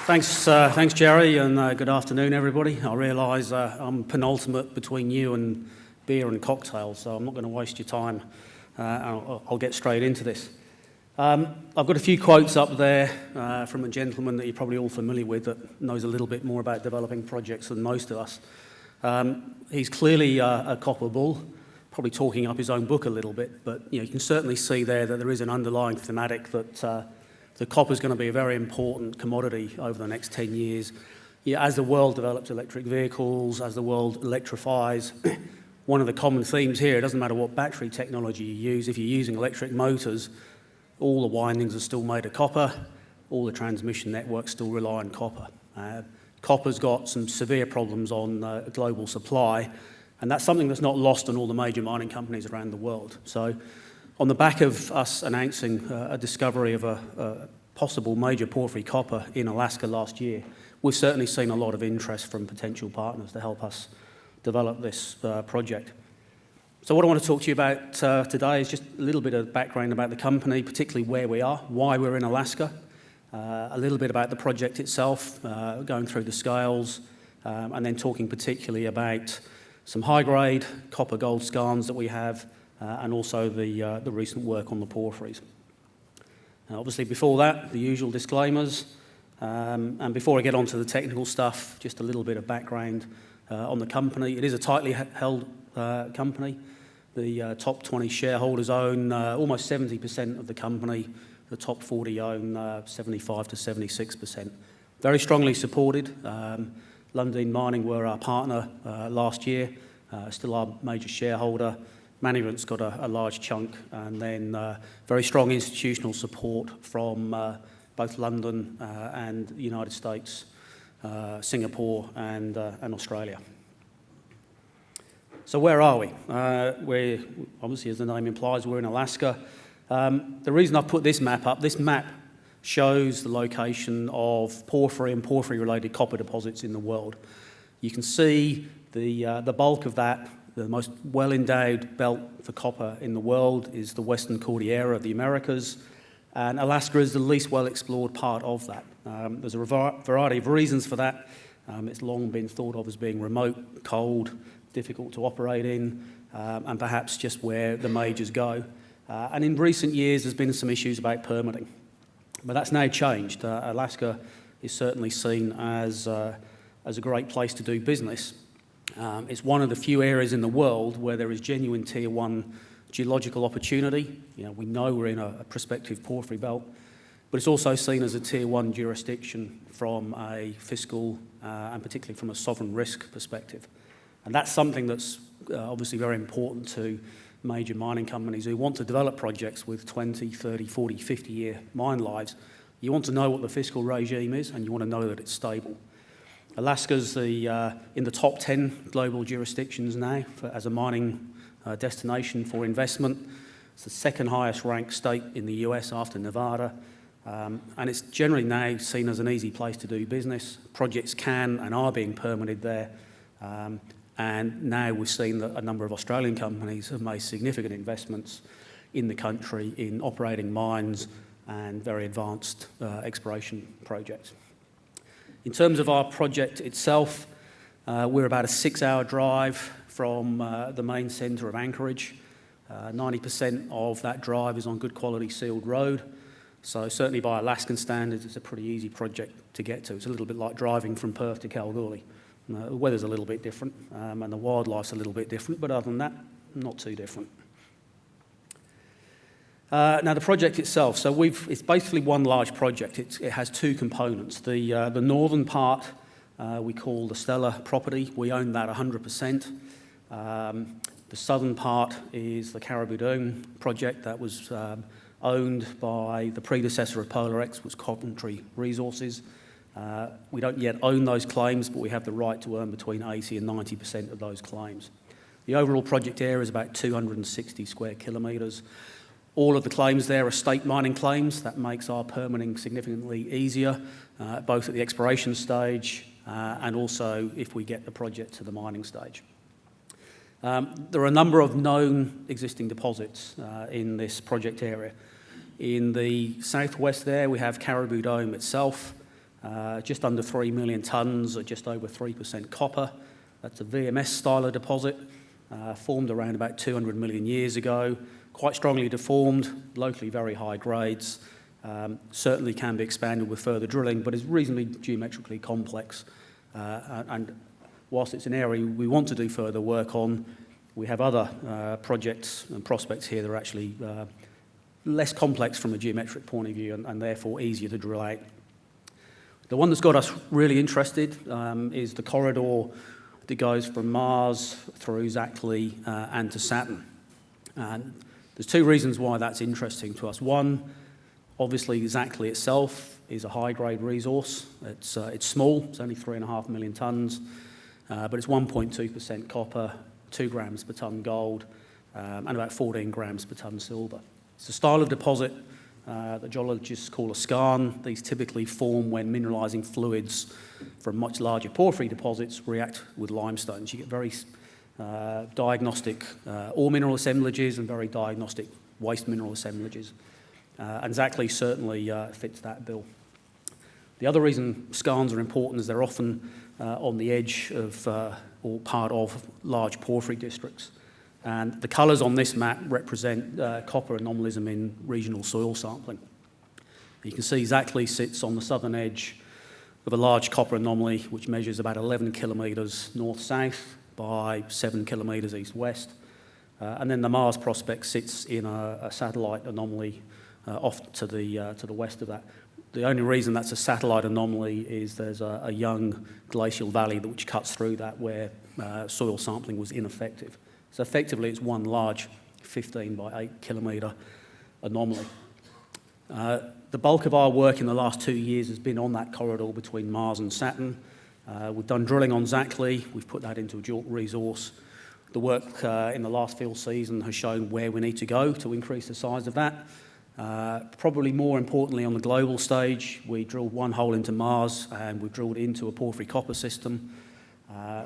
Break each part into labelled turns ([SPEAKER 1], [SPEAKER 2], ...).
[SPEAKER 1] Thanks, Jerry, and good afternoon, everybody. I realise I'm penultimate between you and beer and cocktails, so I'm not going to waste your time. I'll get straight into this. I've got a few quotes up there from a gentleman that you're probably all familiar with that knows a little bit more about developing projects than most of us. He's clearly a copper bull, probably talking up his own book a little bit, but you can certainly see there that there is an underlying thematic that the copper is going to be a very important commodity over the next 10 years. As the world develops electric vehicles, as the world electrifies, one of the common themes here, it doesn't matter what battery technology you use, if you're using electric motors, all the windings are still made of copper, all the transmission networks still rely on copper. Copper's got some severe problems on global supply, and that's something that's not lost on all the major mining companies around the world. So, on the back of us announcing a discovery of a possible major porphyry copper in Alaska last year, we've certainly seen a lot of interest from potential partners to help us develop this project. So what I want to talk to you about today is just a little bit of background about the company, particularly where we are, why we're in Alaska, a little bit about the project itself, going through the scales, and then talking particularly about some high-grade copper-gold skarns that we have, and also the recent work on the porphyries. Obviously, before that, the usual disclaimers, and before I get on to the technical stuff, just a little bit of background on the company. It is a tightly held company. The top 20 shareholders own almost 70% of the company. The top 40 own 75 to 76%. Very strongly supported. Lundin Mining were our partner last year, still our major shareholder. Management's got a large chunk, and then very strong institutional support from both London and the United States, Singapore and Australia. So where are we? We're, obviously, as the name implies, we're in Alaska. The reason I've put this map up, this map shows the location of porphyry and porphyry-related copper deposits in the world. You can see the bulk of that. The most well-endowed belt for copper in the world is the Western Cordillera of the Americas, and Alaska is the least well-explored part of that. There's a variety of reasons for that. It's long been thought of as being remote, cold, difficult to operate in, and perhaps just where the majors go. And in recent years, there's been some issues about permitting. But that's now changed. Alaska is certainly seen as a great place to do business. It's one of the few areas in the world where there is genuine Tier 1 geological opportunity. We know we're in a prospective porphyry belt, but it's also seen as a Tier 1 jurisdiction from a fiscal and particularly from a sovereign risk perspective. And that's something that's obviously very important to major mining companies who want to develop projects with 20, 30, 40, 50-year mine lives. You want to know what the fiscal regime is, and you want to know that it's stable. Alaska's in the top 10 global jurisdictions now as a mining destination for investment. It's the second highest ranked state in the US after Nevada, and it's generally now seen as an easy place to do business. Projects can and are being permitted there, and now we've seen that a number of Australian companies have made significant investments in the country in operating mines and very advanced exploration projects. In terms of our project itself, we're about a 6-hour drive from the main centre of Anchorage. 90% of that drive is on good quality sealed road. So certainly by Alaskan standards, it's a pretty easy project to get to. It's a little bit like driving from Perth to Kalgoorlie. The weather's a little bit different, and the wildlife's a little bit different, but other than that, not too different. Now the project itself, so it's basically one large project. It has two components. The northern part we call the Stella property. We own that 100%. The southern part is the Caribou Dome project that was owned by the predecessor of PolarX, was Coventry Resources. We don't yet own those claims, but we have the right to earn between 80 and 90% of those claims. The overall project area is about 260 square kilometres. All of the claims there are state mining claims. That makes our permitting significantly easier, both at the exploration stage and also if we get the project to the mining stage. There are a number of known existing deposits in this project area. In the southwest there, we have Caribou Dome itself. just under 3 million tonnes at just over 3% copper. That's a VMS style of deposit, formed around about 200 million years ago, quite strongly deformed, locally very high grades, certainly can be expanded with further drilling, but is reasonably geometrically complex. And whilst it's an area we want to do further work on, we have other projects and prospects here that are actually less complex from a geometric point of view and therefore easier to drill out. The one that's got us really interested is the corridor that goes from Mars through Exactly and to Saturn. And there's two reasons why that's interesting to us. One, obviously Exactly itself is a high-grade resource. It's small, it's only 3.5 million tonnes, but it's 1.2% copper, 2 grams per tonne gold, and about 14 grams per tonne silver. It's a style of deposit that geologists call a skarn. These typically form when mineralising fluids from much larger porphyry deposits react with limestones. You get very diagnostic ore mineral assemblages and very diagnostic waste mineral assemblages. And Exactly certainly fits that bill. The other reason skarns are important is they're often on the edge of or part of large porphyry districts. And the colours on this map represent copper anomalism in regional soil sampling. You can see Exactly sits on the southern edge of a large copper anomaly which measures about 11 kilometres north-south by 7 kilometres east-west. And then the Mars prospect sits in a satellite anomaly off to the west of that. The only reason that's a satellite anomaly is there's a young glacial valley which cuts through that where soil sampling was ineffective. So effectively it's one large 15 by 8 kilometre anomaly. The bulk of our work in the last 2 years has been on that corridor between Mars and Saturn. We've done drilling on Exactly, we've put that into a JORC resource. The work in the last field season has shown where we need to go to increase the size of that. Probably more importantly on the global stage, we drilled one hole into Mars and we've drilled into a porphyry copper system.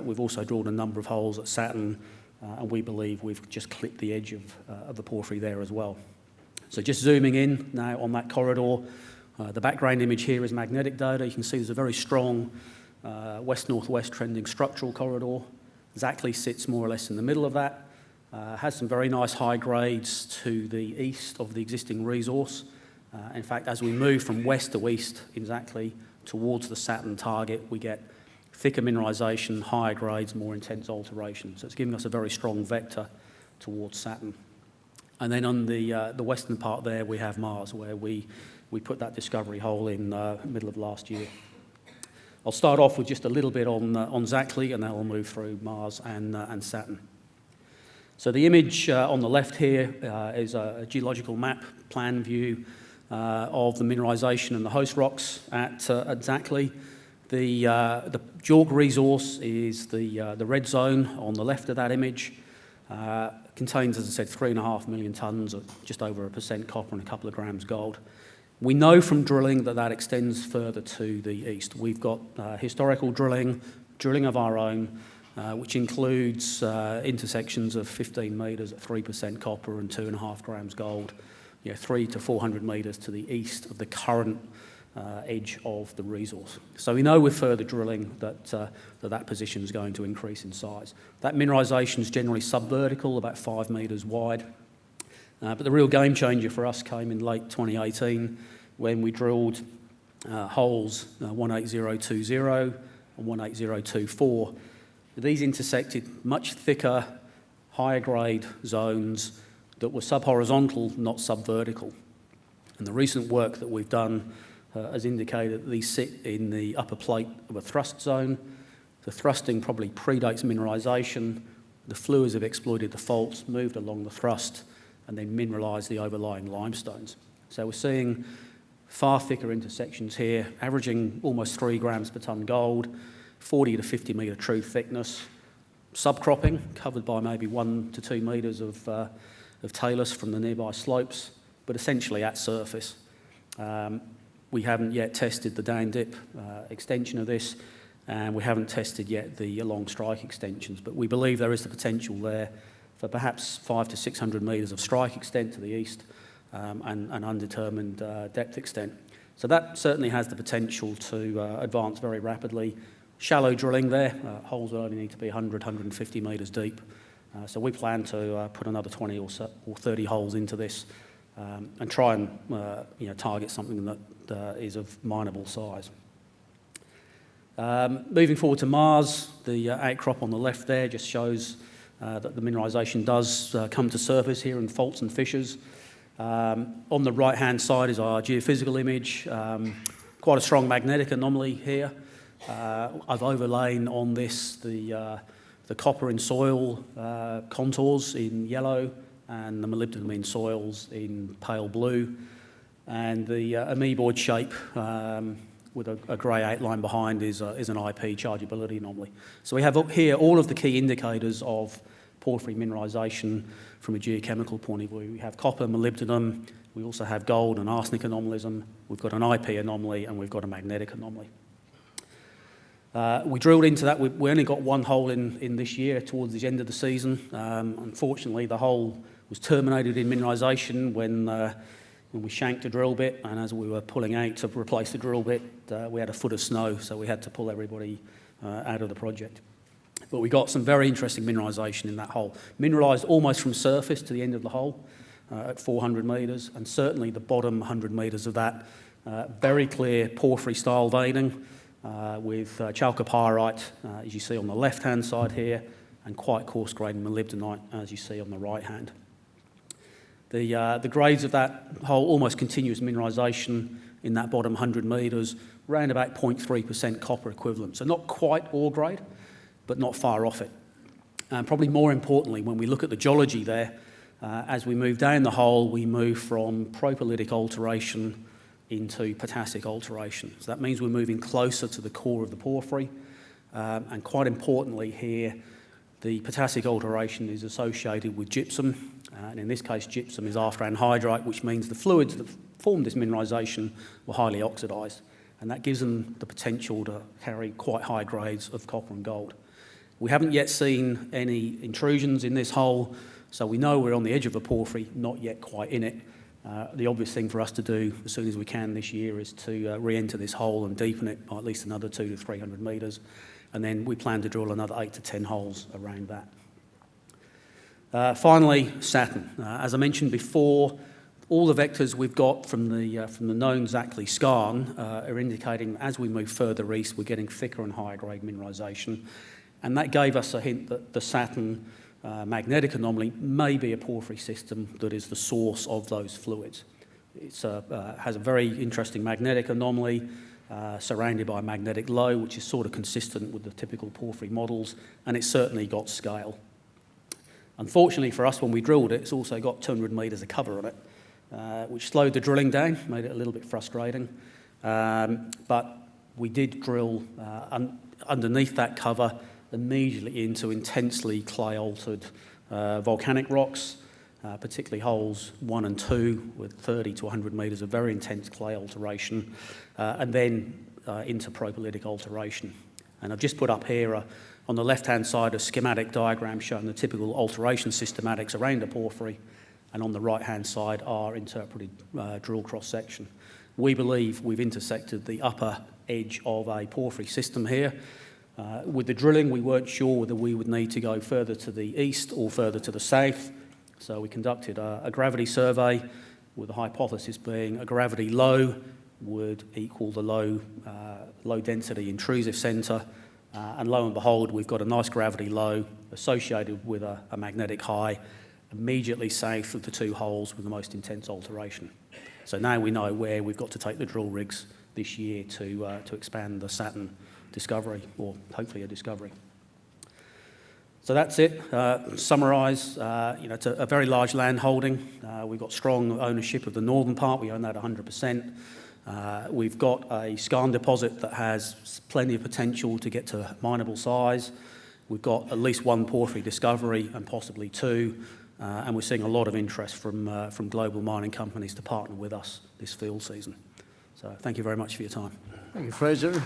[SPEAKER 1] We've also drilled a number of holes at Saturn and we believe we've just clipped the edge of the porphyry there as well. So just zooming in now on that corridor, the background image here is magnetic data. You can see there's a very strong west-northwest trending structural corridor. Exactly sits more or less in the middle of that. Has some very nice high grades to the east of the existing resource. In fact, as we move from west to east Exactly towards the Saturn target, we get thicker mineralisation, higher grades, more intense alteration. So it's giving us a very strong vector towards Saturn. And then on the western part there, we have Mars, where we put that discovery hole in the middle of last year. I'll start off with just a little bit on Exactly, and then I'll move through Mars and Saturn. So the image on the left here is a geological map, plan view of the mineralisation and the host rocks at Exactly. The JORC resource is the red zone on the left of that image. Contains, as I said, 3.5 million tonnes of just over 1% copper and a couple of grams gold. We know from drilling that extends further to the east. We've got historical drilling of our own, which includes intersections of 15 metres at 3% copper and 2.5 grams gold, 300 to 400 metres to the east of the current edge of the resource. So we know with further drilling that position is going to increase in size. That mineralisation is generally subvertical, about 5 metres wide. But the real game changer for us came in late 2018 when we drilled holes 18020 and 18024. These intersected much thicker, higher grade zones that were subhorizontal, not subvertical. And the recent work that we've done has indicated that these sit in the upper plate of a thrust zone. The thrusting probably predates mineralisation. The fluids have exploited the faults, moved along the thrust, and then mineralised the overlying limestones. So we're seeing far thicker intersections here, averaging almost 3 grams per tonne gold, 40 to 50 metre true thickness, subcropping, covered by maybe 1 to 2 metres of talus from the nearby slopes, but essentially at surface. We haven't yet tested the down dip extension of this, and we haven't tested yet the long strike extensions, but we believe there is the potential there for perhaps 500 to 600 metres of strike extent to the east and undetermined depth extent. So that certainly has the potential to advance very rapidly. Shallow drilling there, holes will only need to be 100, 150 metres deep. So we plan to put another 20 or 30 holes into this and try and target something that is of mineable size. Moving forward to Mars, the outcrop on the left there just shows that the mineralisation does come to surface here in faults and fissures. On the right-hand side is our geophysical image, quite a strong magnetic anomaly here. I've overlain on this the copper in soil contours in yellow and the molybdenum in soils in pale blue, and the amoeboid shape with a grey outline behind is an IP chargeability anomaly. So we have up here all of the key indicators of porphyry mineralisation from a geochemical point of view. We have copper, molybdenum, we also have gold and arsenic anomalism, we've got an IP anomaly, and we've got a magnetic anomaly. We drilled into that. We only got one hole in this year towards the end of the season. Unfortunately, the hole was terminated in mineralisation when we shanked the drill bit, and as we were pulling out to replace the drill bit, we had a foot of snow, so we had to pull everybody out of the project. But we got some very interesting mineralisation in that hole. Mineralised almost from surface to the end of the hole at 400 metres, and certainly the bottom 100 metres of that, very clear porphyry-style veining with chalcopyrite, as you see on the left-hand side here, and quite coarse-grained molybdenite, as you see on the right-hand. The grades of that hole, almost continuous mineralisation in that bottom 100 metres, around about 0.3% copper equivalent. So not quite ore grade, but not far off it. And probably more importantly, when we look at the geology there, as we move down the hole, we move from propylitic alteration into potassic alteration. So that means we're moving closer to the core of the porphyry. And quite importantly here, the potassic alteration is associated with gypsum. And in this case, gypsum is after anhydrite, which means the fluids that formed this mineralisation were highly oxidised. And that gives them the potential to carry quite high grades of copper and gold. We haven't yet seen any intrusions in this hole, so we know we're on the edge of a porphyry, not yet quite in it. The obvious thing for us to do as soon as we can this year is to re-enter this hole and deepen it by at least another 200 to 300 metres, and then we plan to drill another 8 to 10 holes around that. Finally, Saturn. As I mentioned before, all the vectors we've got from the known Zackley skarn are indicating as we move further east, we're getting thicker and higher grade mineralisation. And that gave us a hint that the Saturn magnetic anomaly may be a porphyry system that is the source of those fluids. It has a very interesting magnetic anomaly surrounded by a magnetic low, which is sort of consistent with the typical porphyry models, and it's certainly got scale. Unfortunately for us, when we drilled it, it's also got 200 metres of cover on it, which slowed the drilling down, made it a little bit frustrating. But we did drill underneath that cover immediately into intensely clay-altered volcanic rocks, particularly holes 1 and 2 with 30 to 100 metres of very intense clay alteration, and then into propylitic alteration. And I've just put up here on the left-hand side a schematic diagram showing the typical alteration systematics around a porphyry, and on the right-hand side our interpreted drill cross-section. We believe we've intersected the upper edge of a porphyry system here. With the drilling, we weren't sure whether we would need to go further to the east or further to the south, so we conducted a gravity survey with the hypothesis being a gravity low would equal the low density intrusive centre, and lo and behold, we've got a nice gravity low associated with a magnetic high immediately south of the two holes with the most intense alteration. So now we know where we've got to take the drill rigs this year to expand the Saturn discovery, or hopefully a discovery. So that's it. Summarise, it's a very large land holding. We've got strong ownership of the northern part. We own that 100%. We've got a skarn deposit that has plenty of potential to get to mineable size. We've got at least one porphyry discovery and possibly two, and we're seeing a lot of interest from global mining companies to partner with us this field season. So thank you very much for your time.
[SPEAKER 2] Thank you, Fraser.